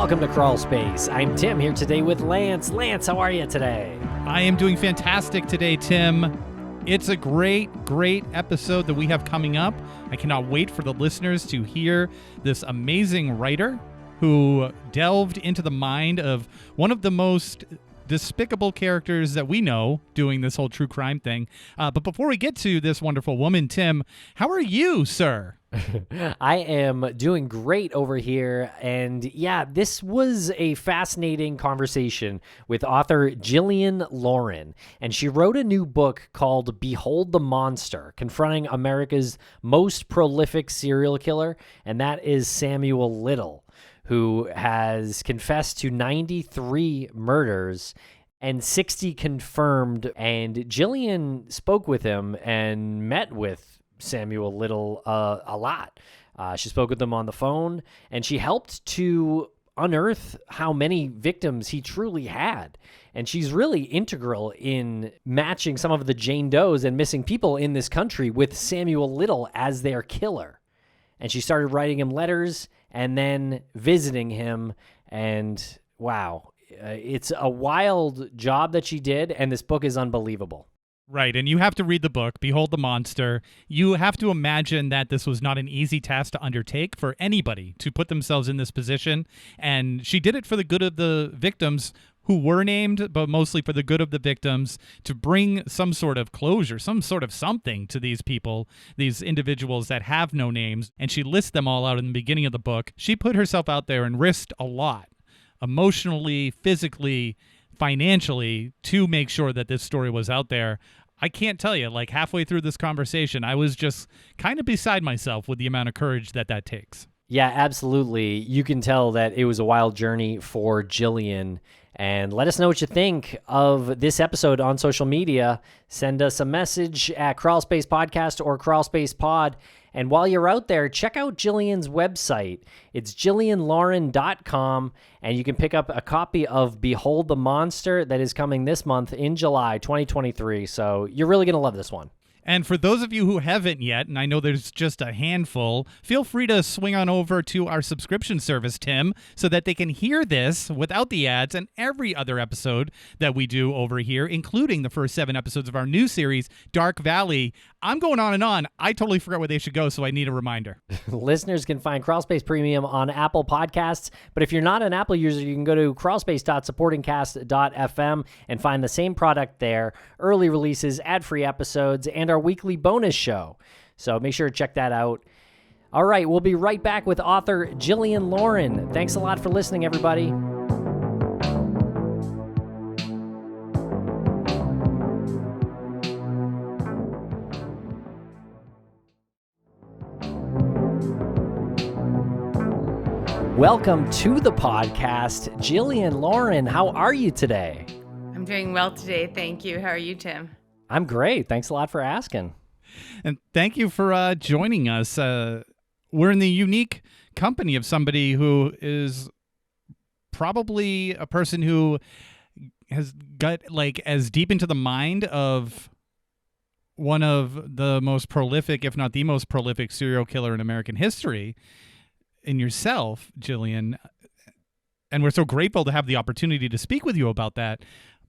Welcome to Crawlspace. I'm Tim here today with Lance. Lance, how are you today? I am doing fantastic today, Tim. It's a great episode that we have coming up. I cannot wait for the listeners to hear this amazing writer who delved into the mind of one of the most despicable characters that we know doing this whole true crime thing. But before we get to this wonderful woman, Tim, how are you, sir? I am doing great over here. And yeah, this was a fascinating conversation with author Jillian Lauren. And she wrote a new book called Behold the Monster, confronting America's most prolific serial killer. And that is Samuel Little, who has confessed to 93 murders and 60 confirmed. And Jillian spoke with him and met with Samuel Little a lot. She spoke with him on the phone, and she helped to unearth how many victims he truly had. And she's really integral in matching some of the Jane Does and missing people in this country with Samuel Little as their killer. And she started writing him letters and then visiting him. And wow, it's a wild job that she did, and this book is unbelievable. Right, and you have to read the book, Behold the Monster. You have to imagine that this was not an easy task to undertake for anybody to put themselves in this position, and she did it for the good of the victims who were named, but mostly for the good of the victims, to bring some sort of closure, some sort of something to these people, these individuals that have no names, and she lists them all out in the beginning of the book. She put herself out there and risked a lot, emotionally, physically, financially, to make sure that this story was out there. I can't tell you, like halfway through this conversation, I was just kind of beside myself with the amount of courage that takes. Yeah, absolutely. You can tell that it was a wild journey for Jillian. And let us know what you think of this episode on social media. Send us a message at Crawlspace Podcast or Crawlspace Pod. And while you're out there, check out Jillian's website. It's jillianlauren.com, and you can pick up a copy of Behold the Monster that is coming this month in July 2023. So you're really going to love this one. And for those of you who haven't yet, and I know there's just a handful, feel free to swing on over to our subscription service, Tim, so that they can hear this without the ads and every other episode that we do over here, including the first 7 episodes of our new series, Dark Valley. I'm going on and on. I totally forgot where they should go, so I need a reminder. Listeners can find Crawlspace Premium on Apple Podcasts, but if you're not an Apple user, you can go to crawlspace.supportingcast.fm and find the same product there, early releases, ad-free episodes, and our weekly bonus show. So make sure to check that out. All right, we'll be right back with author Jillian Lauren. Thanks a lot for listening, everybody. Welcome to the podcast, Jillian Lauren. How are you today? I'm doing well today. Thank you. How are you, Tim? I'm great. Thanks a lot for asking. And thank you for joining us. We're in the unique company of somebody who is probably a person who has got like as deep into the mind of one of the most prolific, if not the most prolific serial killer in American history, in yourself, Jillian. And we're so grateful to have the opportunity to speak with you about that.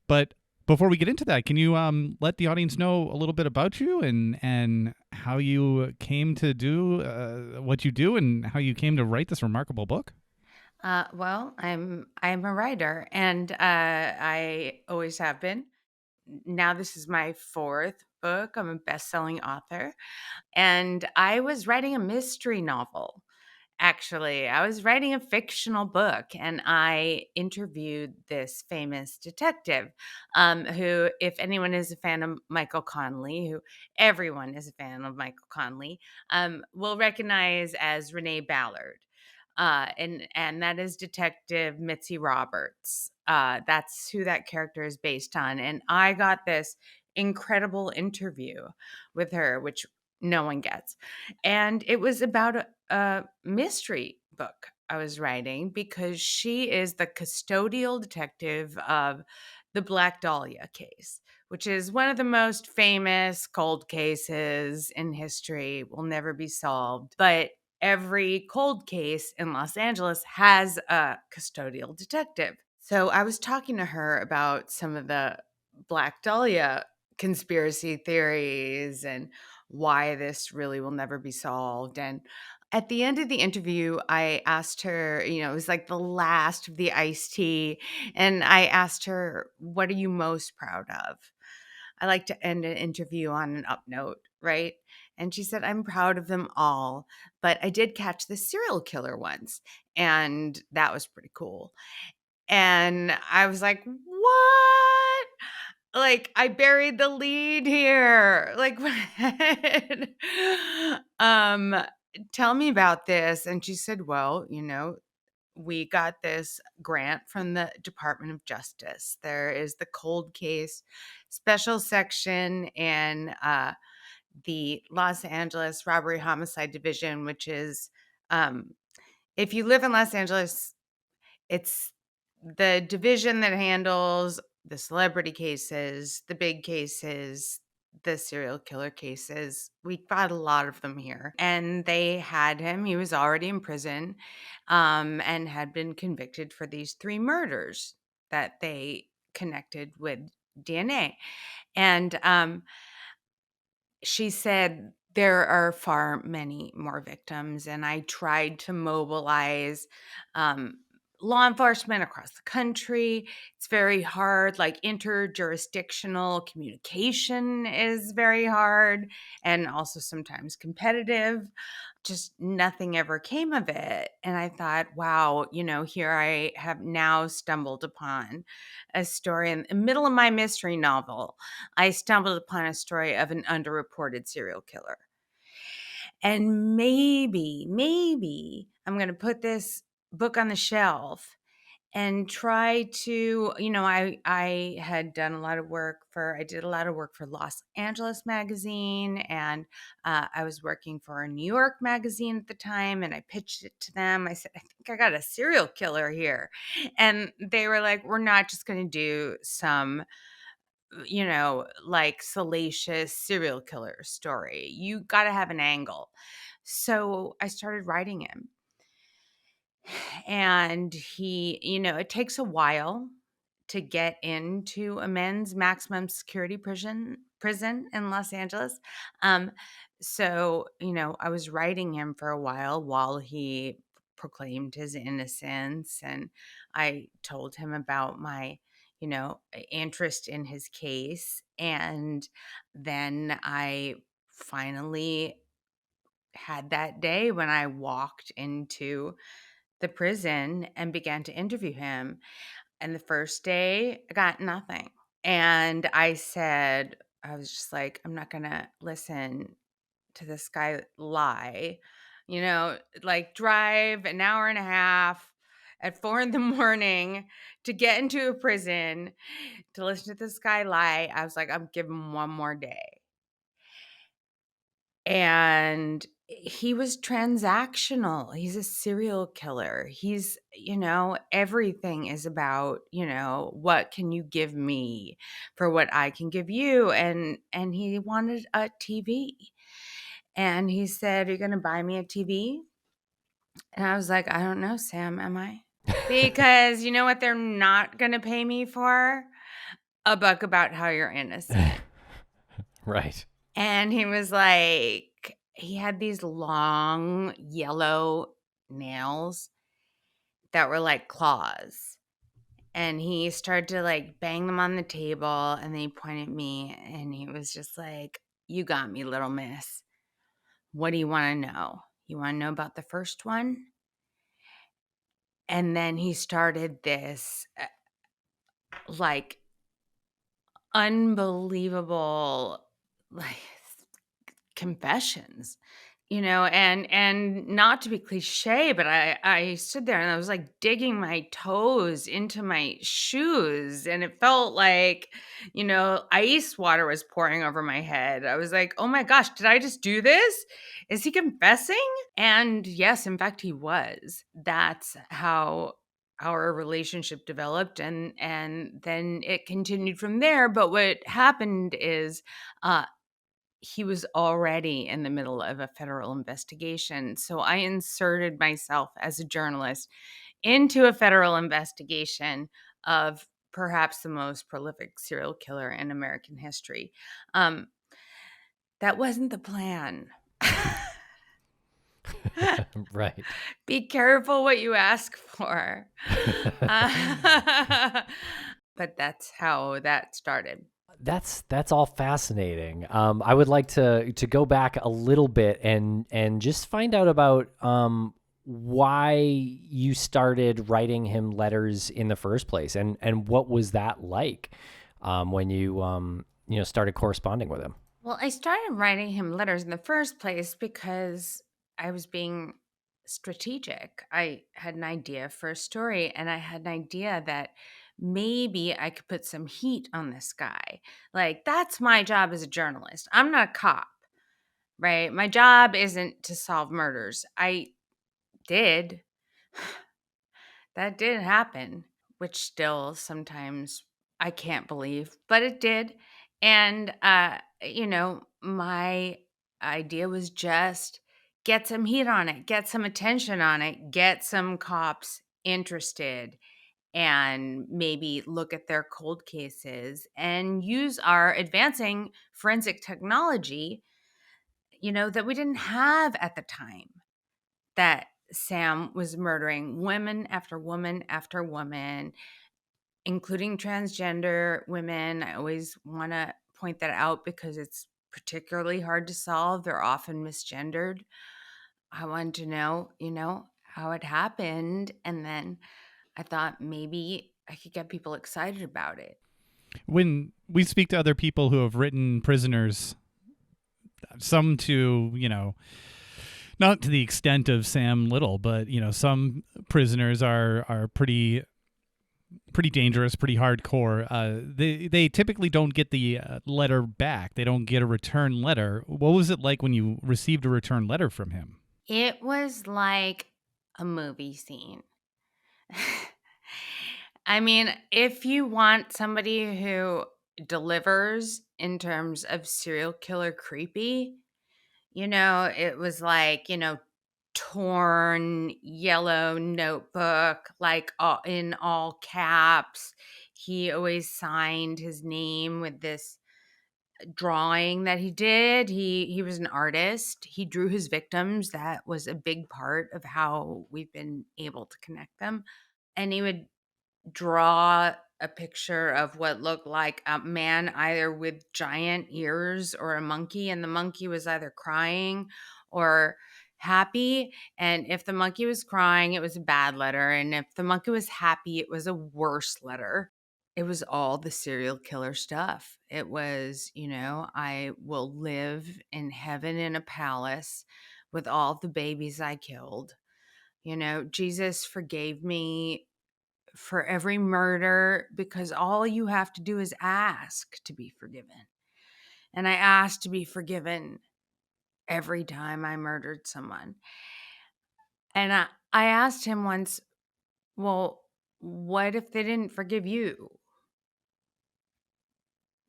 But before we get into that, can you let the audience know a little bit about you and how you came to do what you do and how you came to write this remarkable book? Well, I'm a writer, and I always have been. Now this is my 4th book. I'm a best-selling author, and I was writing a mystery novel. Actually, I was writing a fictional book, and I interviewed this famous detective who, if anyone is a fan of Michael Connelly, who everyone is a fan of Michael Connelly, will recognize as Renee Ballard. And that is Detective Mitzi Roberts. That's who that character is based on. And I got this incredible interview with her, which no one gets. And it was about a mystery book I was writing because she is the custodial detective of the Black Dahlia case, which is one of the most famous cold cases in history, will never be solved. But every cold case in Los Angeles has a custodial detective. So I was talking to her about some of the Black Dahlia conspiracy theories and why this really will never be solved. And at the end of the interview, I asked her, it was like the last of the iced tea. And I asked her, what are you most proud of? I like to end an interview on an up note, right? And she said, I'm proud of them all, but I did catch the serial killer once, and that was pretty cool. And I was like, what? Like, I buried the lead here. Like, what? um, Tell me about this. And she said, well, we got this grant from the Department of Justice. There is the cold case special section in the Los Angeles Robbery Homicide Division, which is, if you live in Los Angeles, it's the division that handles the celebrity cases, the big cases, the serial killer cases. We got a lot of them here. And they had him. He was already in prison, and had been convicted for these 3 murders that they connected with DNA. And she said there are far many more victims, and I tried to mobilize um, law enforcement across the country. It's very hard. Like, interjurisdictional communication is very hard and also sometimes competitive. Just nothing ever came of it. And I thought, wow, here I have now stumbled upon a story in the middle of my mystery novel. I stumbled upon a story of an underreported serial killer. And maybe I'm going to put this book on the shelf and try to, I had done a lot of work I did a lot of work for Los Angeles Magazine, and I was working for a New York magazine at the time, and I pitched it to them. I said, I think I got a serial killer here. And they were like, we're not just going to do some, like salacious serial killer story. You got to have an angle. So I started writing him. And he, it takes a while to get into a men's maximum security prison in Los Angeles. Um, so, I was writing him for a while he proclaimed his innocence, and I told him about my, interest in his case. And then I finally had that day when I walked into the prison and began to interview him. And the first day, I got nothing. And I was just like, I'm not going to listen to this guy lie, like drive an hour and a half at 4 a.m. to get into a prison to listen to this guy lie. I was like, I'm giving him one more day. And he was transactional. He's a serial killer. He's, everything is about, what can you give me for what I can give you? And he wanted a TV. And he said, "Are you going to buy me a TV?" And I was like, "I don't know, Sam, am I?" Because you know what they're not going to pay me for? A book about how you're innocent. Right. And he was like, he had these long yellow nails that were like claws. And he started to like bang them on the table. And then he pointed at me and he was just like, "You got me, little miss. What do you want to know? You want to know about the first one?" And then he started this like unbelievable like confessions, and not to be cliche, but I stood there and I was like digging my toes into my shoes, and it felt like, ice water was pouring over my head. I was like, oh my gosh, did I just do this? Is he confessing? And yes, in fact, he was. That's how our relationship developed, and then it continued from there. But what happened is, uh he was already in the middle of a federal investigation. So I inserted myself as a journalist into a federal investigation of perhaps the most prolific serial killer in American history. That wasn't the plan. Right. Be careful what you ask for. But that's how that started. That's all fascinating. I would like to go back a little bit and just find out about why you started writing him letters in the first place, and what was that like when you started corresponding with him. Well, I started writing him letters in the first place because I was being strategic. I had an idea for a story, and I had an idea that maybe I could put some heat on this guy. Like, that's my job as a journalist. I'm not a cop, right? My job isn't to solve murders. I did. That did happen, which still sometimes I can't believe, but it did. And, my idea was just get some heat on it, get some attention on it, get some cops interested, and maybe look at their cold cases and use our advancing forensic technology, that we didn't have at the time, that Sam was murdering woman after woman after woman, including transgender women. I always want to point that out because it's particularly hard to solve. They're often misgendered. I wanted to know, how it happened. And then I thought maybe I could get people excited about it. When we speak to other people who have written prisoners, some to, not to the extent of Sam Little, but, some prisoners are pretty dangerous, pretty hardcore. They typically don't get the letter back. They don't get a return letter. What was it like when you received a return letter from him? It was like a movie scene. I mean, if you want somebody who delivers in terms of serial killer creepy, it was like, torn yellow notebook, like in all caps. He always signed his name with this drawing that he did. He was an artist. He drew his victims. That was a big part of how we've been able to connect them. And he would draw a picture of what looked like a man either with giant ears or a monkey, and the monkey was either crying or happy. And if the monkey was crying, it was a bad letter, and if the monkey was happy, it was a worse letter. It was all the serial killer stuff. It was, I will live in heaven in a palace with all the babies I killed. Jesus forgave me for every murder because all you have to do is ask to be forgiven. And I asked to be forgiven every time I murdered someone. And I asked him once, well, what if they didn't forgive you?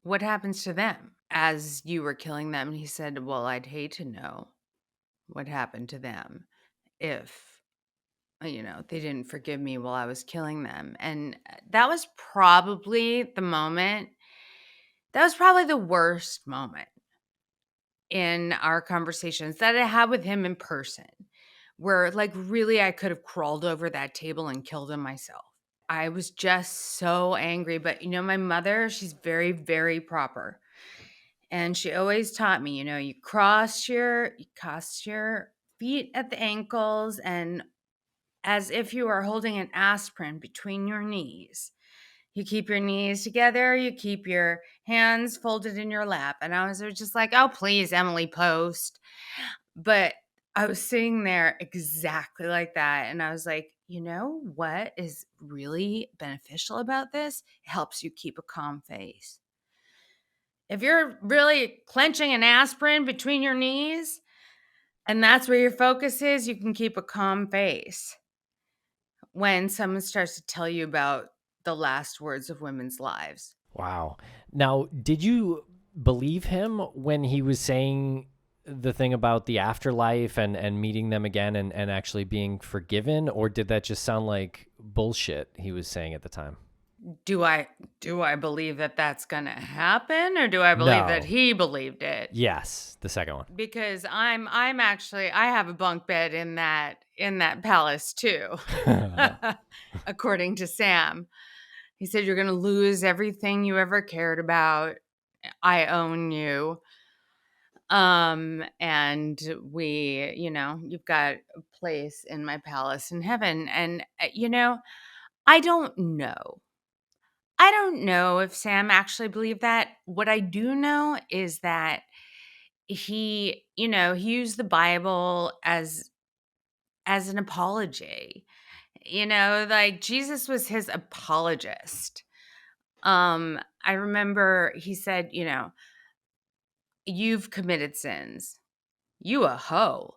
What happens to them as you were killing them? And he said, well, I'd hate to know what happened to them if they didn't forgive me while I was killing them. And that was probably the moment. That was probably the worst moment in our conversations that I had with him in person, where like really I could have crawled over that table and killed him myself. I was just so angry. But my mother, she's very, very proper. And she always taught me, you cross your feet at the ankles and as if you are holding an aspirin between your knees. You keep your knees together, you keep your hands folded in your lap. And I was just like, oh, please, Emily Post. But I was sitting there exactly like that. And I was like, you know what is really beneficial about this? It helps you keep a calm face. If you're really clenching an aspirin between your knees and that's where your focus is, you can keep a calm face when someone starts to tell you about the last words of women's lives. Wow. Now, did you believe him when he was saying the thing about the afterlife and meeting them again and actually being forgiven, or did that just sound like bullshit he was saying at the time? Do I believe that that's going to happen, or do I believe that No. he believed it? Yes, the second one. Because I'm actually, I have a bunk bed in that palace too. According to Sam. He said you're going to lose everything you ever cared about. I own you. And we, you've got a place in my palace in heaven. And I don't know. I don't know if Sam actually believed that. What I do know is that he used the Bible as an apology. Like Jesus was his apologist. I remember he said, you've committed sins. You a hoe.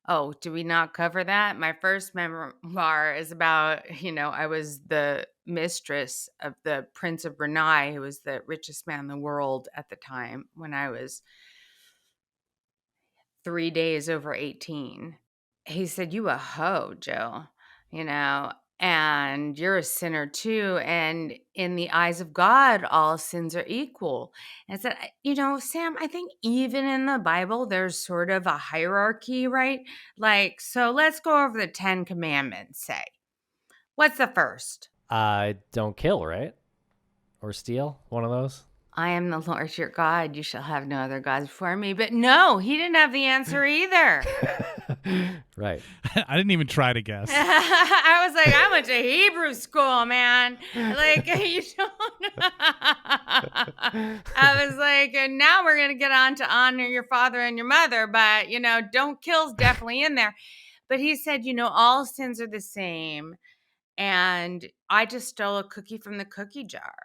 Oh, do we not cover that? My first memoir is about, I was the mistress of the Prince of Brunei, who was the richest man in the world at the time when I was 3 days over 18. He said, you a hoe, Jill, you know, and you're a sinner too. And in the eyes of God, all sins are equal. And I said, Sam, I think even in the Bible, there's sort of a hierarchy, right? Like, so let's go over the 10 Commandments, say. What's the first? Don't kill, right? Or steal, one of those. I am the Lord your God. You shall have no other gods before me. But no, he didn't have the answer either. Right. I didn't even try to guess. I was like, I went to Hebrew school, man. Like, you don't. I was like, and now we're going to get on to honor your father and your mother. But, don't kill's definitely in there. But he said, all sins are the same. And I just stole a cookie from the cookie jar.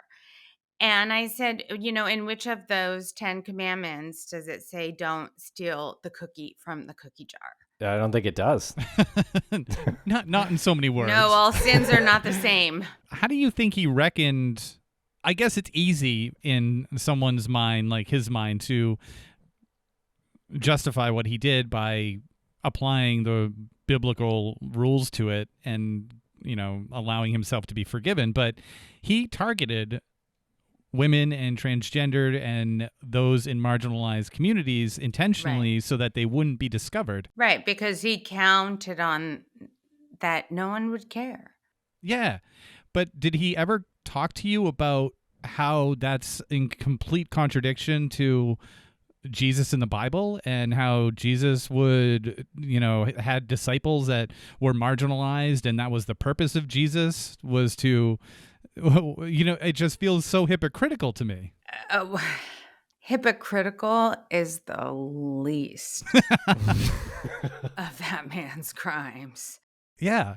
And I said, in which of those 10 commandments does it say don't steal the cookie from the cookie jar? I don't think it does. Not in so many words. No, all sins are not the same. How do you think he reckoned? I guess it's easy in someone's mind, like his mind, to justify what he did by applying the biblical rules to it and, allowing himself to be forgiven. But he targeted women and transgendered and those in marginalized communities intentionally, right, so that they wouldn't be discovered. Right, because he counted on that no one would care. Yeah. But did he ever talk to you about how that's in complete contradiction to Jesus in the Bible and how Jesus would, had disciples that were marginalized, and that was the purpose of Jesus, was to, it just feels so hypocritical to me. Hypocritical is the least of that man's crimes. Yeah.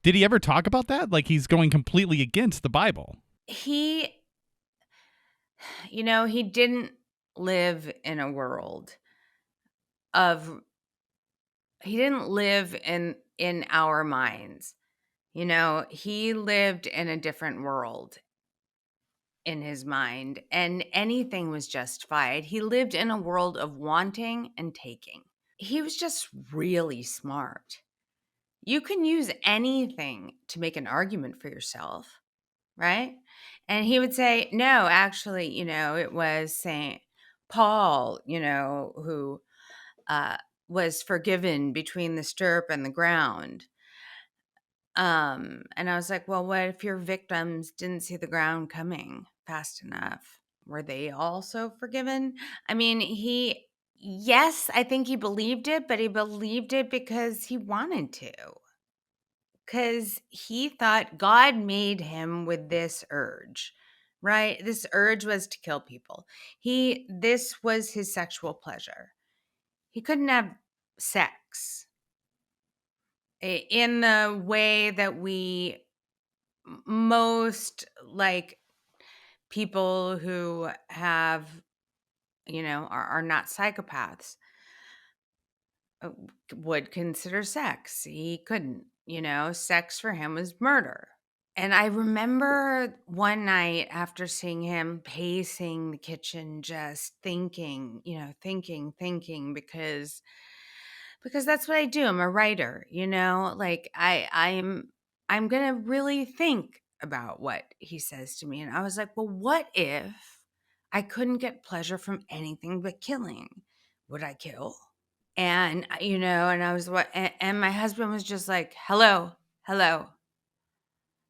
Did he ever talk about that? Like he's going completely against the Bible. He didn't live in a world he didn't live in our minds. He lived in a different world in his mind, and anything was justified. He lived in a world of wanting and taking. He was just really smart. You can use anything to make an argument for yourself, right? And he would say, no, actually, it was St. Paul, who was forgiven between the stirrup and the ground. And I was like, well, what if your victims didn't see the ground coming fast enough? Were they also forgiven? I mean, yes, I think he believed it, but he believed it because he wanted to. Because he thought God made him with this urge, right? This urge was to kill people. This was his sexual pleasure. He couldn't have sex in the way that we most, like, people who have, are not psychopaths would consider sex. He couldn't, sex for him was murder. And I remember one night after seeing him pacing the kitchen, just thinking, thinking, because that's what I do. I'm a writer, like I'm going to really think about what he says to me. And I was like, well, what if I couldn't get pleasure from anything but killing? Would I kill? And and I was and my husband was just like, hello, hello.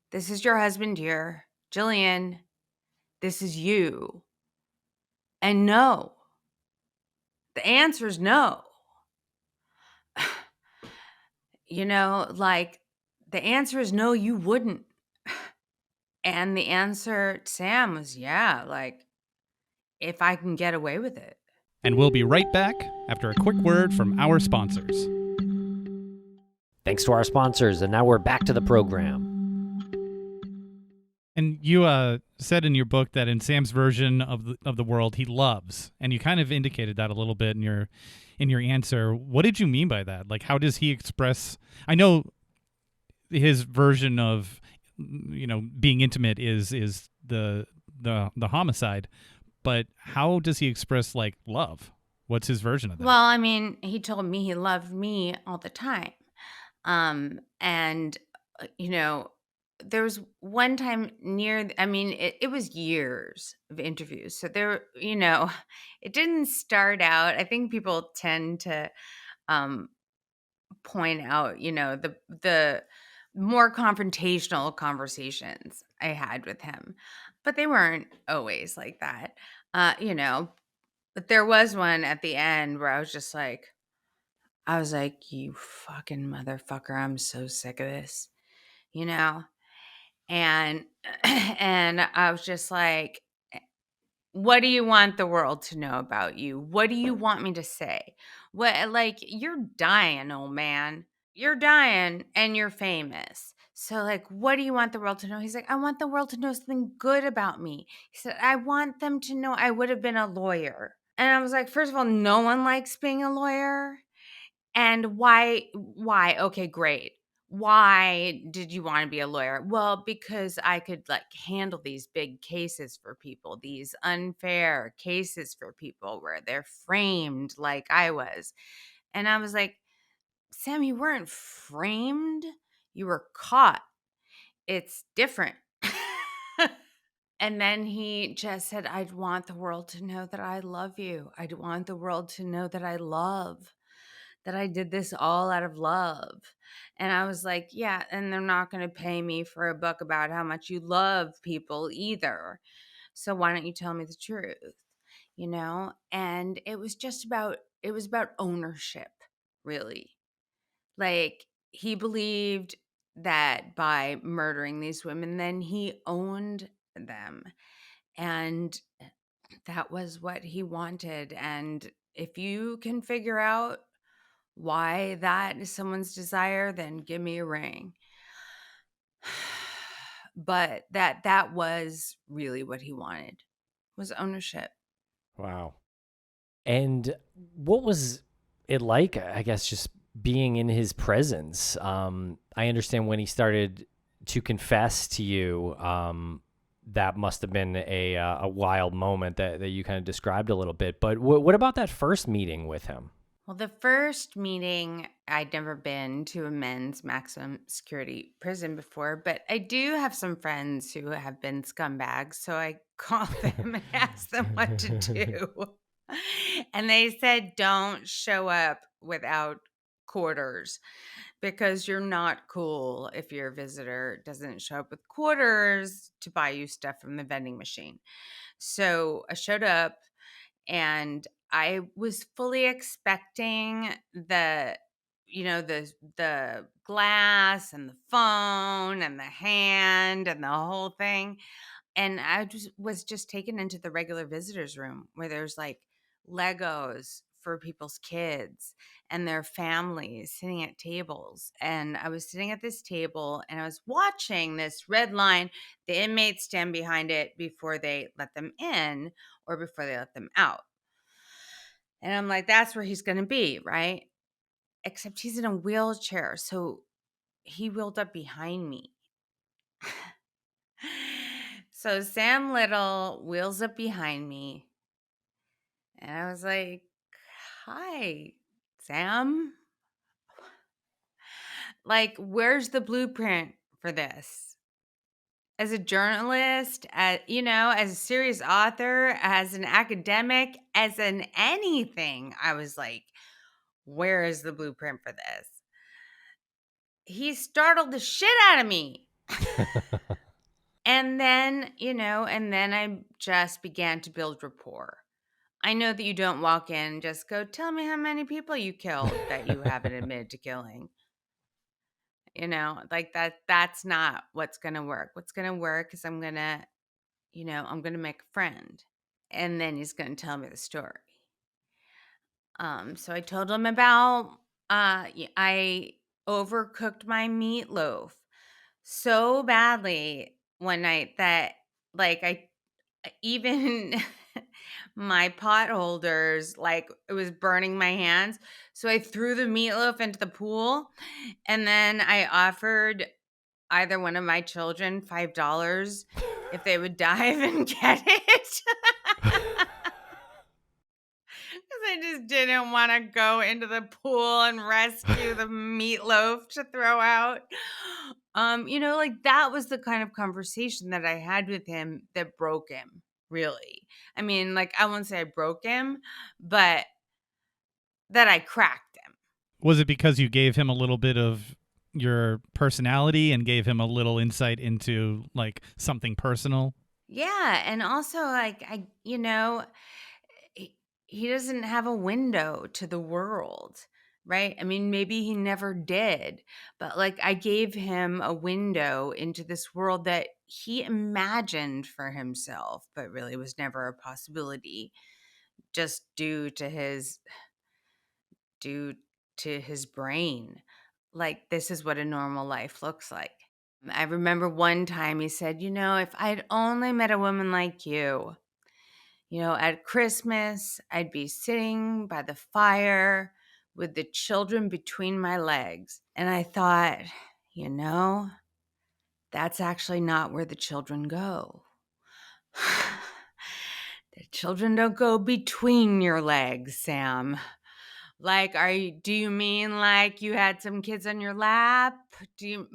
This is your husband here. Jillian, this is you. And no. The answer is no. Like the answer is no, you wouldn't. And the answer, Sam, was yeah, like if I can get away with it. And we'll be right back after a quick word from our sponsors. Thanks to our sponsors, and now we're back to the program. And you said in your book that in Sam's version of the world, he loves, and you kind of indicated that a little bit in your answer. What did you mean by that? Like, how does he express? I know his version of being intimate is the homicide, but how does he express like love? What's his version of that? Well, I mean, he told me he loved me all the time. And there was one time it was years of interviews. So there, it didn't start out. I think people tend to point out, the more confrontational conversations I had with him, but they weren't always like that. But there was one at the end where I was like, you fucking motherfucker, I'm so sick of this, And and I was just like, what do you want the world to know about you? What do you want me to say? What, like, you're dying, old man. You're dying and you're famous. So, like, what do you want the world to know? He's like, I want the world to know something good about me. He said, I want them to know I would have been a lawyer. And I was like, first of all, no one likes being a lawyer. And why? Okay, great. Why did you want to be a lawyer? Well, because I could like handle these big cases for people, these unfair cases for people where they're framed like I was. And I was like, Sam, you weren't framed. You were caught. It's different. And then he just said, I'd want the world to know that I love you. I'd want the world to know that I love, that I did this all out of love. And I was like, yeah, and they're not going to pay me for a book about how much you love people either. So why don't you tell me the truth? And it was about ownership, really. Like he believed that by murdering these women, then he owned them. And that was what he wanted. And if you can figure out why that is someone's desire, then give me a ring. But that was really what he wanted, was ownership. Wow. And what was it like, I guess, just being in his presence? I understand when he started to confess to you, that must have been a wild moment that you kind of described a little bit. But what about that first meeting with him? Well, the first meeting, I'd never been to a men's maximum security prison before, but I do have some friends who have been scumbags. So I called them and asked them what to do. And they said, don't show up without quarters because you're not cool if your visitor doesn't show up with quarters to buy you stuff from the vending machine. So I showed up and I was fully expecting the glass and the phone and the hand and the whole thing. And I was just taken into the regular visitors room where there's like Legos for people's kids and their families sitting at tables. And I was sitting at this table and I was watching this red line. The inmates stand behind it before they let them in or before they let them out. And I'm like, that's where he's going to be, right? Except he's in a wheelchair. So he wheeled up behind me. So Sam Little wheels up behind me, and I was like, "Hi, Sam. Like, where's the blueprint for this?" As a journalist, as a serious author, as an academic, as an anything, I was like, where is the blueprint for this? He startled the shit out of me. And then I just began to build rapport. I know that you don't walk in and just go, tell me how many people you killed that you haven't admitted to killing. Like that's not what's going to work. What's going to work is I'm going to make a friend, and then he's going to tell me the story. So I told him about I overcooked my meatloaf so badly one night that like I even my pot holders, like it was burning my hands. So I threw the meatloaf into the pool, and then I offered either one of my children $5 if they would dive and get it. Because I just didn't want to go into the pool and rescue the meatloaf to throw out. Like that was the kind of conversation that I had with him that broke him, really. I mean, like, I won't say I broke him, but that I cracked him. Was it because you gave him a little bit of your personality and gave him a little insight into like something personal? Yeah. And also, like, he doesn't have a window to the world, right? I mean, maybe he never did, but like I gave him a window into this world that he imagined for himself, but really was never a possibility just due to his brain. Like, this is what a normal life looks like. I remember one time he said, if I'd only met a woman like you, at Christmas, I'd be sitting by the fire with the children between my legs. And I thought, you know, that's actually not where the children go. The children don't go between your legs, Sam. Like, do you mean like you had some kids on your lap? Do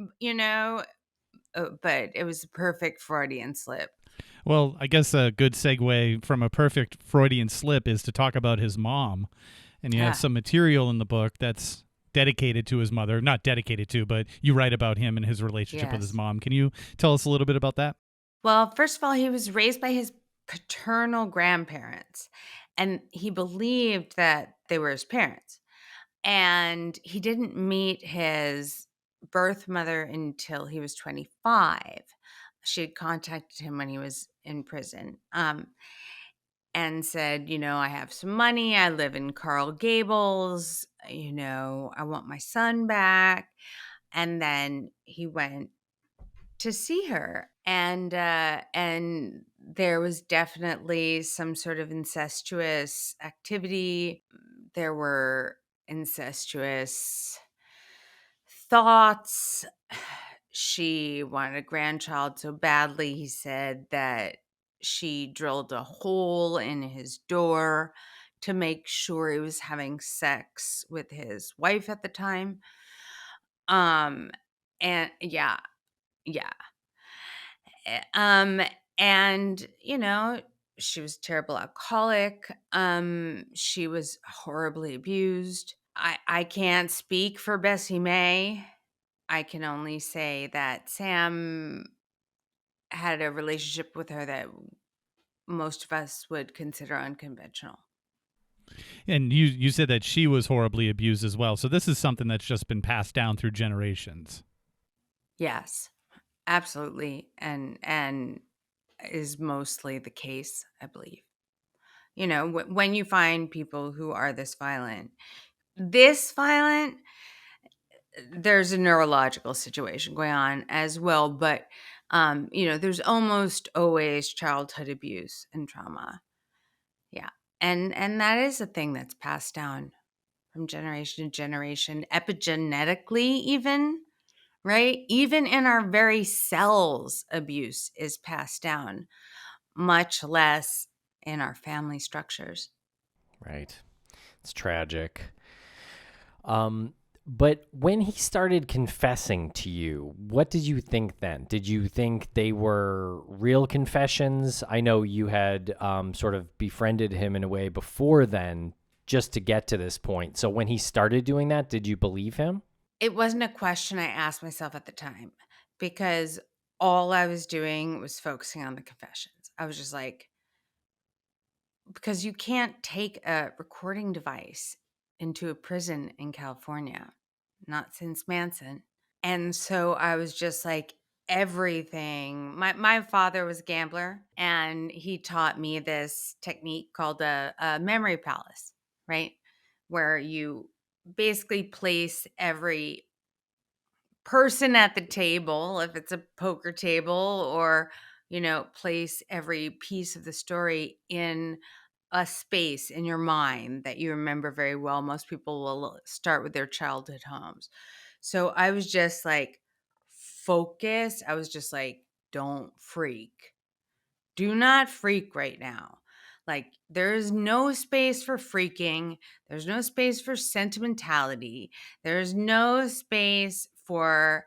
but it was a perfect Freudian slip. Well, I guess a good segue from a perfect Freudian slip is to talk about his mom. And you have Yeah. some material in the book that's dedicated to his mother. Not dedicated to, but you write about him and his relationship with his Yes. mom. Can you tell us a little bit about that? Well, first of all, he was raised by his paternal grandparents, and he believed that they were his parents. And he didn't meet his birth mother until he was 25. She had contacted him when he was in prison, and said, I have some money. I live in Coral Gables. I want my son back. And then he went to see her, and there was definitely some sort of incestuous activity. There were incestuous thoughts. She wanted a grandchild so badly, he said, that she drilled a hole in his door to make sure he was having sex with his wife at the time. um and yeah, yeah. Um, and she was a terrible alcoholic. She was horribly abused. I can't speak for Bessie May. I can only say that Sam had a relationship with her that most of us would consider unconventional. And you said that she was horribly abused as well. So this is something that's just been passed down through generations. Yes, absolutely, and is mostly the case, I believe. When you find people who are this violent, there's a neurological situation going on as well. But, there's almost always childhood abuse and trauma. Yeah. And that is a thing that's passed down from generation to generation, epigenetically even, right? Even in our very cells, abuse is passed down, much less in our family structures. Right. It's tragic. But when he started confessing to you, what did you think then? Did you think they were real confessions? I know you had sort of befriended him in a way before then just to get to this point. So when he started doing that, did you believe him? It wasn't a question I asked myself at the time because all I was doing was focusing on the confessions. I was just like, because you can't take a recording device into a prison in California, not since Manson. And so I was just like, everything. My father was a gambler, and he taught me this technique called a memory palace, right? Where you basically place every person at the table, if it's a poker table, or, place every piece of the story in a space in your mind that you remember very well. Most people will start with their childhood homes. So I was just like focused. I was just like, don't freak. Do not freak right now. Like, there is no space for freaking. There's no space for sentimentality. There's no space for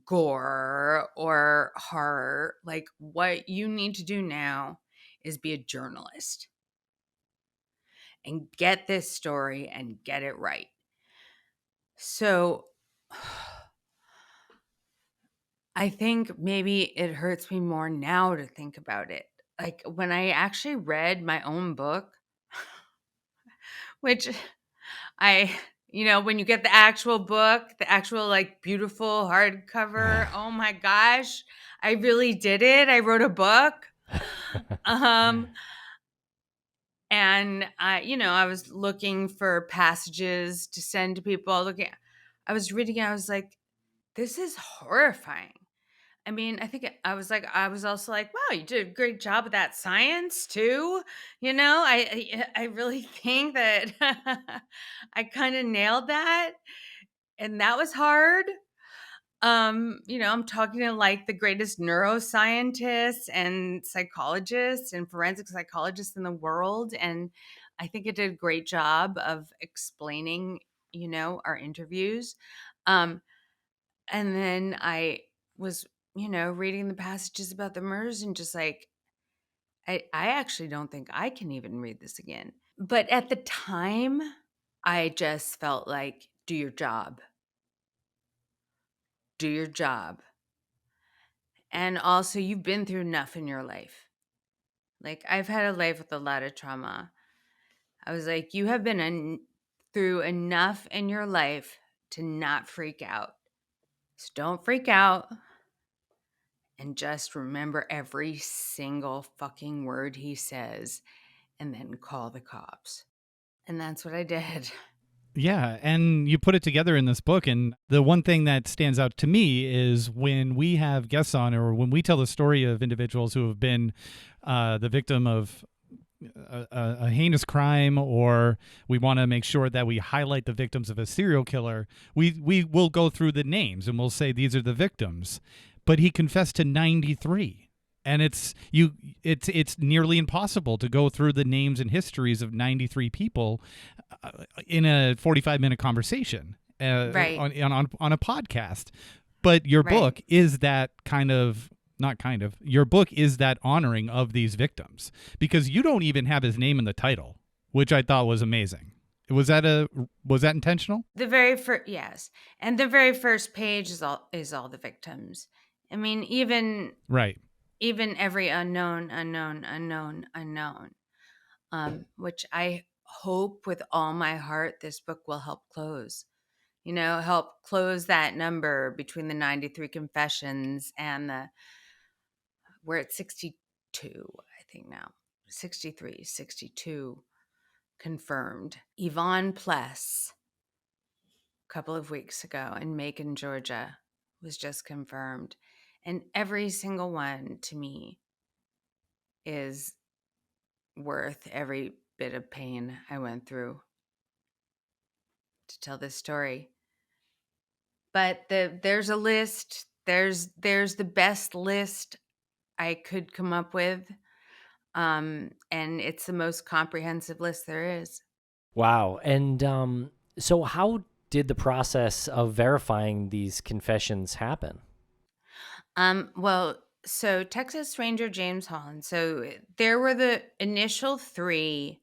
gore or horror. Like, what you need to do now is be a journalist and get this story and get it right. So I think maybe it hurts me more now to think about it. Like, when I actually read my own book, which when you get the actual book, the actual like beautiful hardcover, oh my gosh, I really did it. I wrote a book. Um, and I was looking for passages to send to people. I was reading it, I was like, this is horrifying. I mean, I was also like, wow, you did a great job with that science too. I really think that I kind of nailed that. And that was hard. I'm talking to like the greatest neuroscientists and psychologists and forensic psychologists in the world. And I think it did a great job of explaining, our interviews. Um, and then I was, reading the passages about the murders and just like, I actually don't think I can even read this again. But at the time, I just felt like, do your job. Do your job. And also, you've been through enough in your life. Like, I've had a life with a lot of trauma. I was like, you have been through enough in your life to not freak out. So don't freak out. And just remember every single fucking word he says and then call the cops. And that's what I did. Yeah, and you put it together in this book. And the one thing that stands out to me is when we have guests on, or when we tell the story of individuals who have been the victim of a heinous crime, or we want to make sure that we highlight the victims of a serial killer, we will go through the names and we'll say these are the victims. But he confessed to 93. And it's nearly impossible to go through the names and histories of 93 people in a 45-minute conversation Right. on a podcast. But your Right. book is that kind of, not kind of, your book is that honoring of these victims, because you don't even have his name in the title, which I thought was amazing. Was that intentional? The very first, yes. And the very first page is all the victims. I mean, even Right. every unknown, which I hope with all my heart this book will help close. Help close that number between the 93 confessions and we're at 62, I think now. 63, 62 confirmed. Yvonne Pless, a couple of weeks ago in Macon, Georgia, was just confirmed. And every single one to me is worth every bit of pain I went through to tell this story. but there's a list. There's the best list I could come up with. And it's the most comprehensive list there is. Wow. And so how did the process of verifying these confessions happen? Well, so Texas Ranger James Holland. So there were the initial three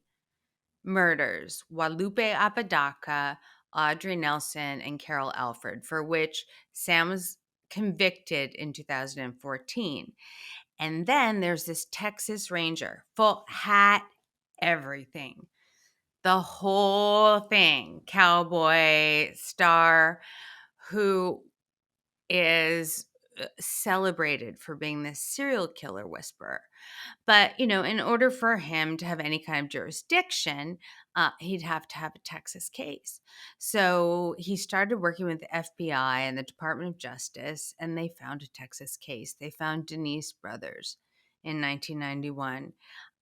murders: Guadalupe Apodaca, Audrey Nelson, and Carol Alford, for which Sam was convicted in 2014. And then there's this Texas Ranger, full hat, everything, the whole thing, cowboy star, who is celebrated for being this serial killer whisperer. But, in order for him to have any kind of jurisdiction, he'd have to have a Texas case. So he started working with the FBI and the Department of Justice, and they found a Texas case. They found Denise Brothers in 1991.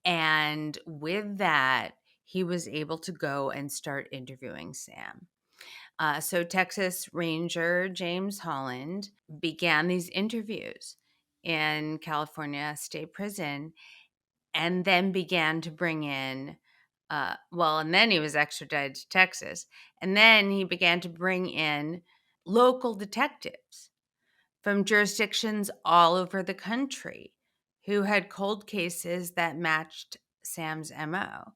And with that, he was able to go and start interviewing Sam. So Texas Ranger James Holland began these interviews in California State Prison, and then began to bring in, and then he was extradited to Texas. And then he began to bring in local detectives from jurisdictions all over the country who had cold cases that matched Sam's MO,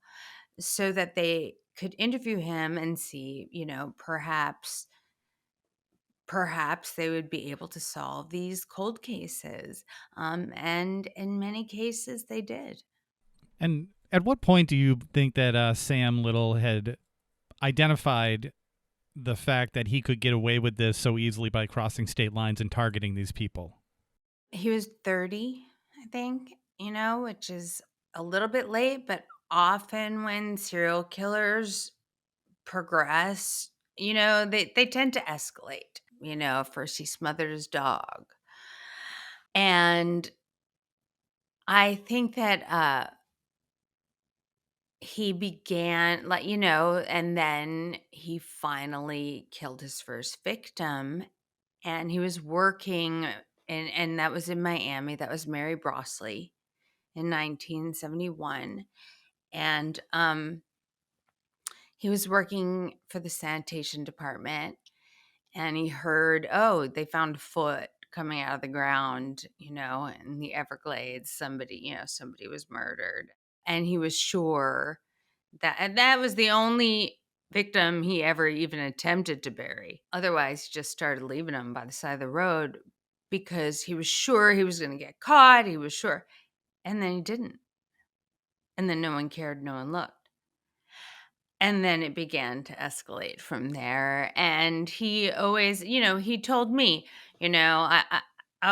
so that they could interview him and see, perhaps they would be able to solve these cold cases. And in many cases, they did. And at what point do you think that Sam Little had identified the fact that he could get away with this so easily by crossing state lines and targeting these people? He was 30, I think, which is a little bit late, but often when serial killers progress, they tend to escalate. First he smothered his dog. And I think that he began, and then he finally killed his first victim. And he was working, and that was in Miami. That was Mary Brosley in 1971. And he was working for the sanitation department, and he heard, oh, they found a foot coming out of the ground, in the Everglades. Somebody was murdered. And he was sure that was the only victim he ever even attempted to bury. Otherwise, he just started leaving them by the side of the road because he was sure he was going to get caught. He was sure. And then he didn't. And then no one cared. No one looked. And then it began to escalate from there. And he always, he told me, I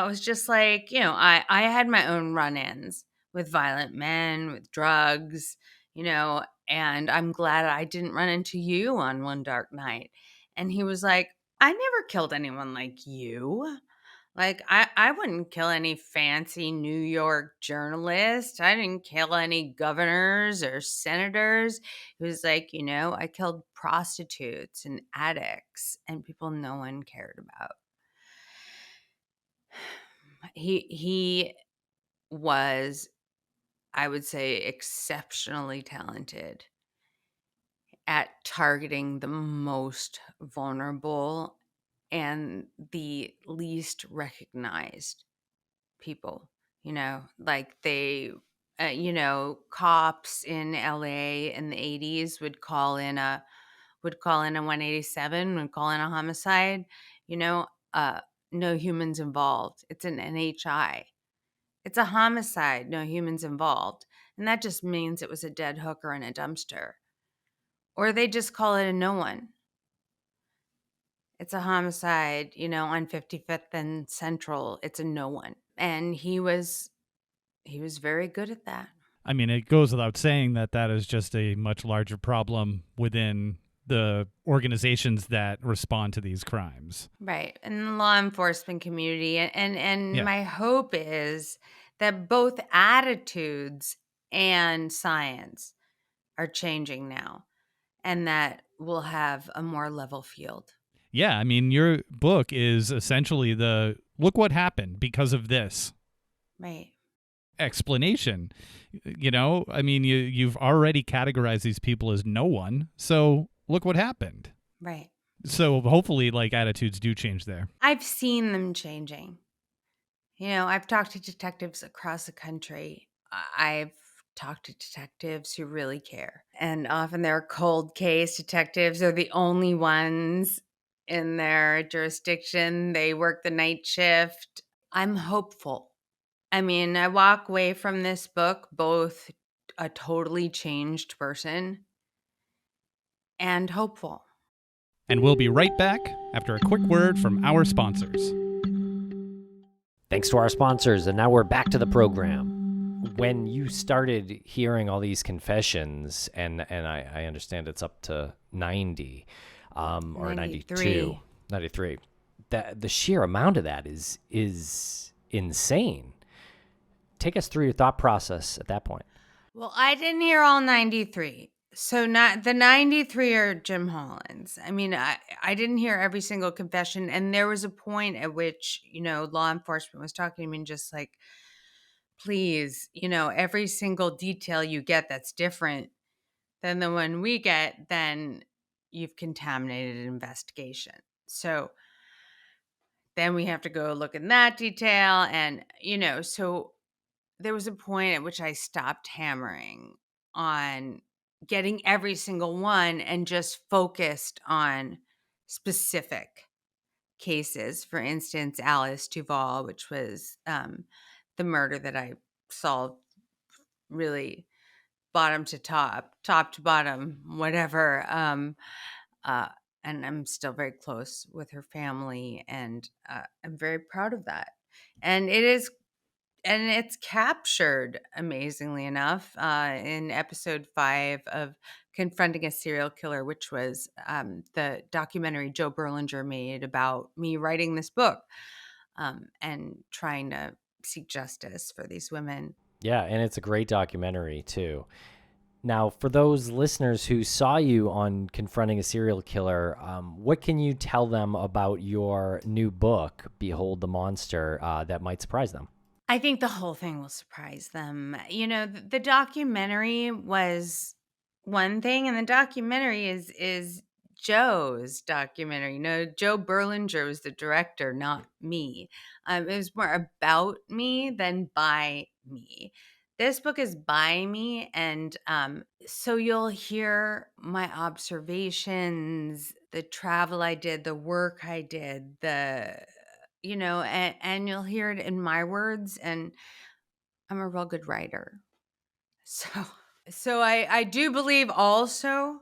was just like, I had my own run-ins with violent men, with drugs, and I'm glad I didn't run into you on one dark night. And he was like, I never killed anyone like you. Like, I wouldn't kill any fancy New York journalist. I didn't kill any governors or senators. It was like, I killed prostitutes and addicts and people no one cared about. He was, I would say, exceptionally talented at targeting the most vulnerable and the least recognized people, like cops in LA in the 80s would call in a 187, would call in a homicide, uh no humans involved. It's an NHI. It's a homicide, no humans involved. And that just means it was a dead hooker in a dumpster. Or they just call it a no one. It's a homicide, on 55th and Central. It's a no one. And he was very good at that. I mean, it goes without saying that that is just a much larger problem within the organizations that respond to these crimes. Right. And the law enforcement community. And Yeah. my hope is that both attitudes and science are changing now, and that we'll have a more level field. Yeah, I mean, your book is essentially the look what happened because of this Right. explanation. I mean, you've already categorized these people as no one, so look what happened. Right. So hopefully, like, attitudes do change there. I've seen them changing. I've talked to detectives across the country. I've talked to detectives who really care. And often they're cold case detectives. They're the only ones in their jurisdiction. They work the night shift. I'm hopeful. I mean, I walk away from this book both a totally changed person and hopeful. And we'll be right back after a quick word from our sponsors. Thanks to our sponsors, and now we're back to the program. When you started hearing all these confessions, and I understand it's up to 90, or 92, 93, the sheer amount of that is insane. Take us through your thought process at that point. Well, I didn't hear all 93. So not the 93 are Jim Holland's. I mean, I didn't hear every single confession. And there was a point at which, law enforcement was talking to me and just like, please, every single detail you get that's different than the one we get, then you've contaminated an investigation. So then we have to go look in that detail. And, so there was a point at which I stopped hammering on getting every single one and just focused on specific cases. For instance, Alice Duval, which was the murder that I solved really bottom to top, top to bottom, whatever. And I'm still very close with her family, and I'm very proud of that. And it's captured amazingly enough in episode 5 of Confronting a Serial Killer, which was the documentary Joe Berlinger made about me writing this book and trying to seek justice for these women. Yeah, and it's a great documentary too. Now, for those listeners who saw you on Confronting a Serial Killer, what can you tell them about your new book, Behold the Monster, that might surprise them? I think the whole thing will surprise them. The documentary was one thing, and the documentary is Joe's documentary. Joe Berlinger was the director, not me. It was more about me than by me. This book is by me, and so you'll hear my observations, the travel I did, the work I did, and you'll hear it in my words, and I'm a real good writer. So, so I do believe also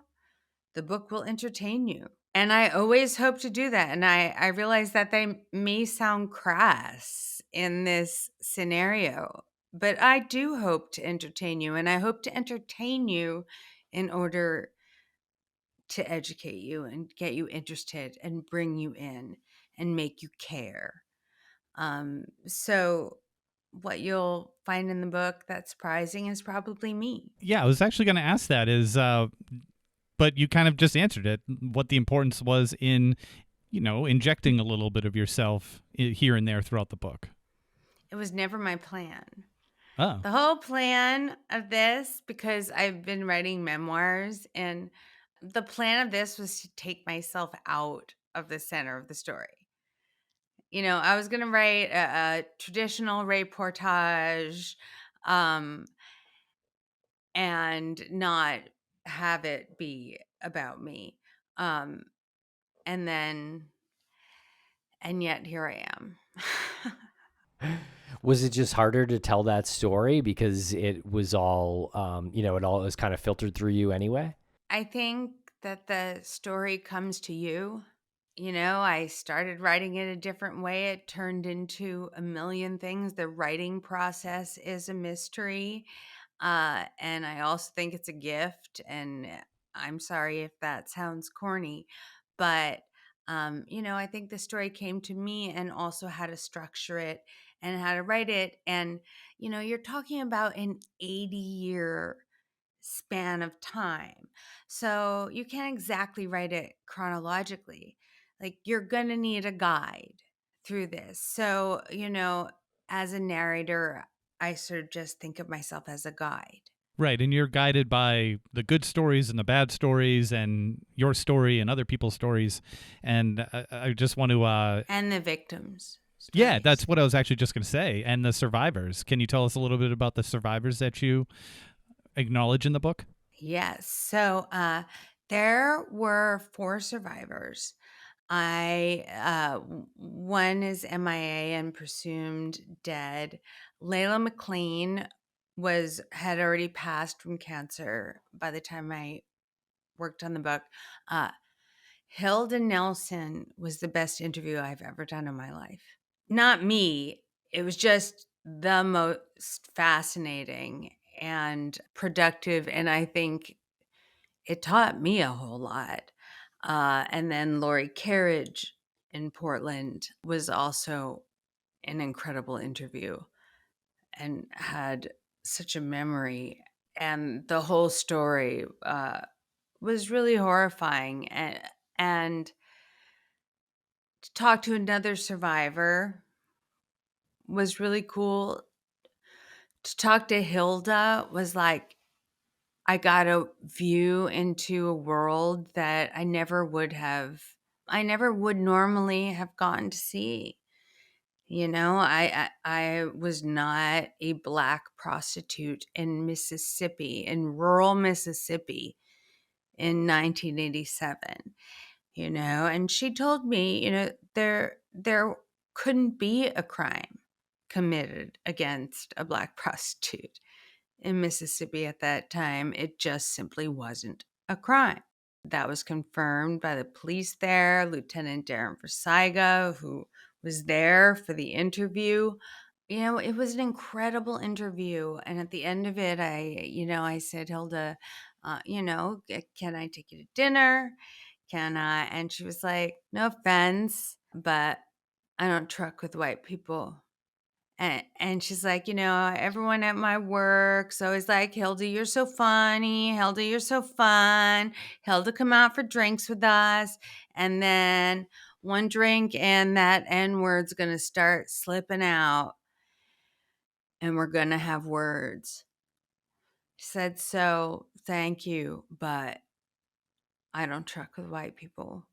the book will entertain you. And I always hope to do that. And I realize that they may sound crass in this scenario, but I do hope to entertain you. And I hope to entertain you in order to educate you and get you interested and bring you in and make you care. So what you'll find in the book that's surprising is probably me. Yeah, I was actually going to ask that but you kind of just answered it. What the importance was in, injecting a little bit of yourself here and there throughout the book. It was never my plan. Oh, The whole plan of this, because I've been writing memoirs, and the plan of this was to take myself out of the center of the story. I was going to write a traditional reportage, and not have it be about me. Um, and yet here I am. Was it just harder to tell that story because it was all, it all was kind of filtered through you anyway? I think that the story comes to you. I started writing it a different way. It turned into a million things. The writing process is a mystery. And I also think it's a gift. And I'm sorry if that sounds corny, but, I think the story came to me, and also how to structure it and how to write it. And, you're talking about an 80-year span of time. So you can't exactly write it chronologically. like, you're going to need a guide through this. So, as a narrator, I sort of just think of myself as a guide. Right, and you're guided by the good stories and the bad stories, and your story and other people's stories. And I just want to, And the victims' yeah, stories. that's what I was actually just going to say. And the survivors. Can you tell us a little bit about the survivors that you acknowledge in the book? Yes. So there were 4 survivors. One is MIA and presumed dead. Layla McLean had already passed from cancer by the time I worked on the book. Hilda Nelson was the best interview I've ever done in my life. Not me. It was just the most fascinating and productive. And I think it taught me a whole lot. And then Lori Carriage in Portland was also an incredible interview and had such a memory. And the whole story was really horrifying. And to talk to another survivor was really cool. To talk to Hilda was like, I got a view into a world that I never would normally have gotten to see. I was not a Black prostitute in Mississippi, in rural Mississippi in 1987. And she told me, there couldn't be a crime committed against a Black prostitute in Mississippi at that time. It just simply wasn't a crime. That was confirmed by the police there, Lieutenant Darren Versailles, who was there for the interview. It was an incredible interview. And at the end of it, I said, Hilda, can I take you to dinner? Can I? And she was like, no offense, but I don't truck with white people. And she's like, everyone at my work's always like, Hilda, you're so funny. Hilda, you're so fun. Hilda, come out for drinks with us. And then one drink and that N word's going to start slipping out. And we're going to have words. She said, so thank you, but I don't truck with white people.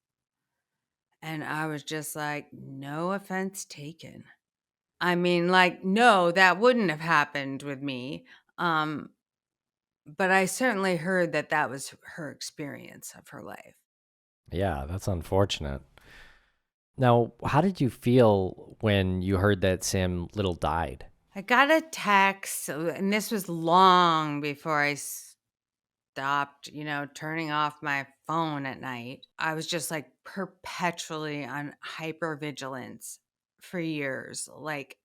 And I was just like, no offense taken. I mean, like, no, that wouldn't have happened with me. But I certainly heard that was her experience of her life. Yeah, that's unfortunate. Now, how did you feel when you heard that Sam Little died? I got a text, and this was long before I stopped, turning off my phone at night. I was just like perpetually on hypervigilance for years. Like,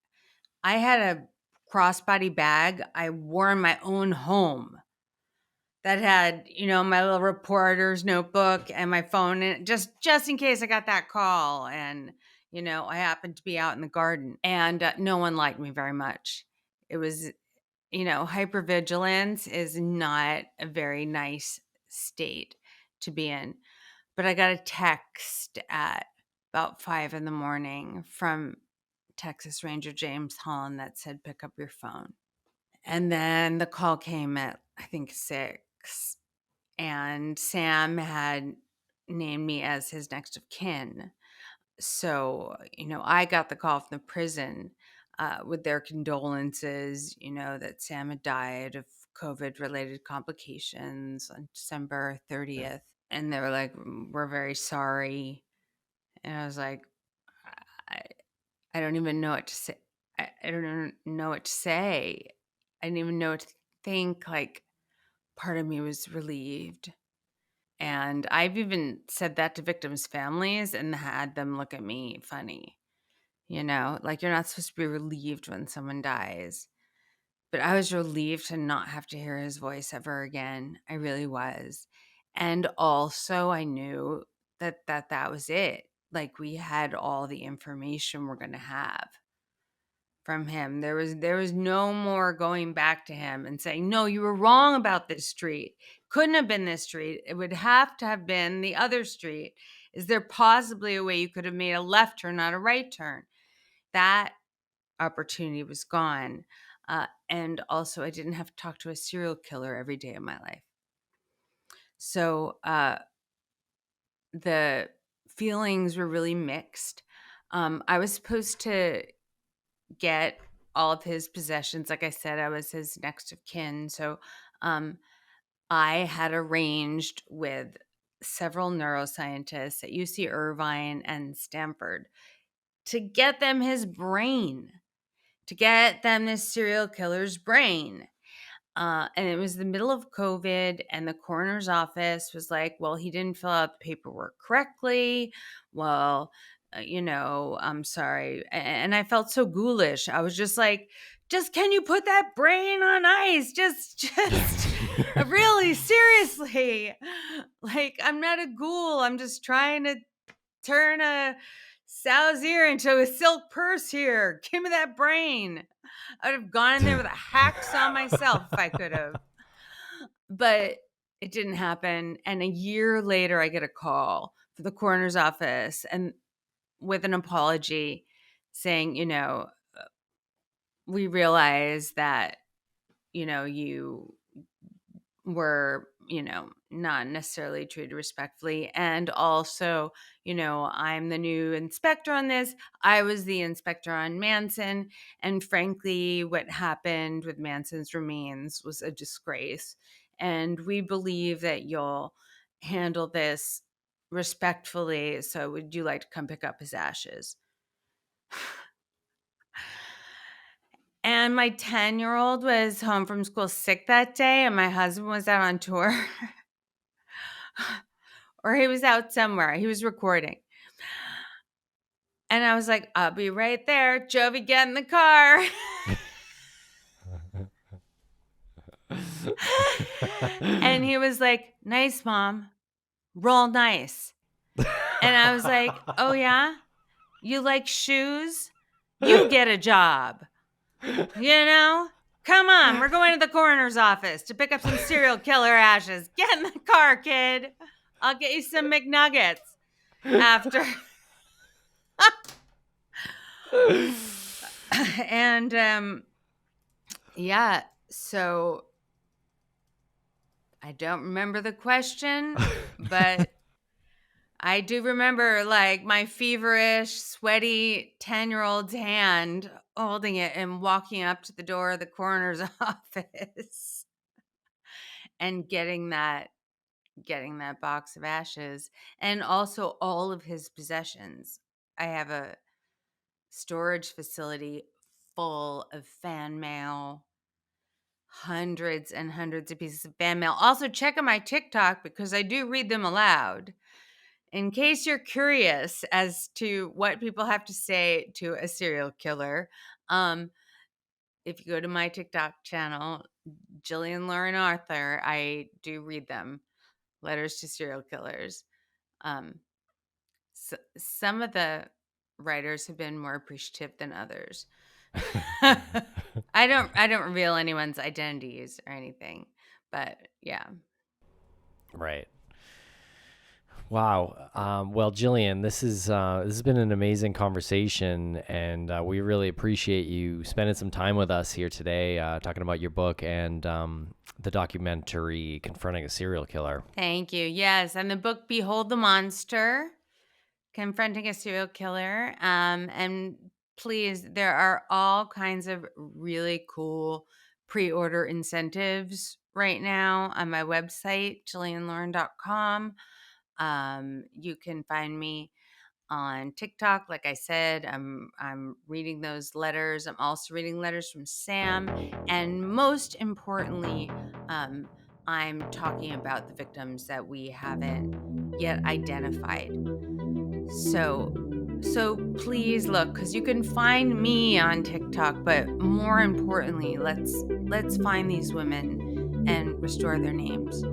I had a crossbody bag I wore in my own home that had, my little reporter's notebook and my phone in it, just in case I got that call. And, I happened to be out in the garden, and no one liked me very much. It was, hypervigilance is not a very nice state to be in. But I got a text at about 5 a.m. from Texas Ranger James Holland that said, pick up your phone. And then the call came at, I think, 6. And Sam had named me as his next of kin. So, I got the call from the prison with their condolences, that Sam had died of COVID-related complications on December 30th. And they were like, we're very sorry. And I was like, I don't even know what to say. I don't know what to say. I didn't even know what to think. Like, part of me was relieved. And I've even said that to victims' families and had them look at me funny. Like, you're not supposed to be relieved when someone dies. But I was relieved to not have to hear his voice ever again. I really was. And also, I knew that was it. Like, we had all the information we're going to have from him. There was no more going back to him and saying, no, you were wrong about this street. Couldn't have been this street. It would have to have been the other street. Is there possibly a way you could have made a left turn, not a right turn? That opportunity was gone. And also, I didn't have to talk to a serial killer every day of my life. So the feelings were really mixed. I was supposed to get all of his possessions. Like I said, I was his next of kin. So I had arranged with several neuroscientists at UC Irvine and Stanford to get them his brain, to get them this serial killer's brain. And it was the middle of COVID, and the coroner's office was like, well, he didn't fill out the paperwork correctly. Well, I'm sorry. And I felt so ghoulish. I was just like, can you put that brain on ice? Just really, seriously. Like, I'm not a ghoul. I'm just trying to turn a sow's ear into a silk purse here. Give me that brain. I would have gone in there with a hacksaw myself if I could have. But it didn't happen. And a year later, I get a call from the coroner's office and with an apology saying, we realize that, you were, not necessarily treated respectfully. And also, I'm the new inspector on this. I was the inspector on Manson. And frankly, what happened with Manson's remains was a disgrace. And we believe that you'll handle this respectfully. So would you like to come pick up his ashes? And my 10-year-old was home from school sick that day, and my husband was out on tour. Or he was out somewhere. He was recording. And I was like, I'll be right there. Jovi, get in the car. And he was like, nice, Mom. Roll nice. And I was like, oh, yeah? You like shoes? You get a job. Come on, we're going to the coroner's office to pick up some serial killer ashes. Get in the car, kid. I'll get you some McNuggets after. And yeah, so I don't remember the question, but I do remember like my feverish, sweaty 10-year-old's hand holding it and walking up to the door of the coroner's office and getting that box of ashes and also all of his possessions. I have a storage facility full of fan mail, hundreds and hundreds of pieces of fan mail. Also check out my TikTok because I do read them aloud. In case you're curious as to what people have to say to a serial killer, if you go to my TikTok channel, Jillian Lauren Author, I do read them, letters to serial killers. So some of the writers have been more appreciative than others. I don't reveal anyone's identities or anything, but yeah. Right. Wow. Well, Jillian, this has been an amazing conversation, and we really appreciate you spending some time with us here today, talking about your book and the documentary Confronting a Serial Killer. Thank you. Yes, and the book Behold the Monster, Confronting a Serial Killer. And please, there are all kinds of really cool pre-order incentives right now on my website, jillianlauren.com. You can find me on TikTok. Like I said, I'm reading those letters. I'm also reading letters from Sam. And most importantly, I'm talking about the victims that we haven't yet identified. So please look, because you can find me on TikTok, but more importantly, let's find these women and restore their names.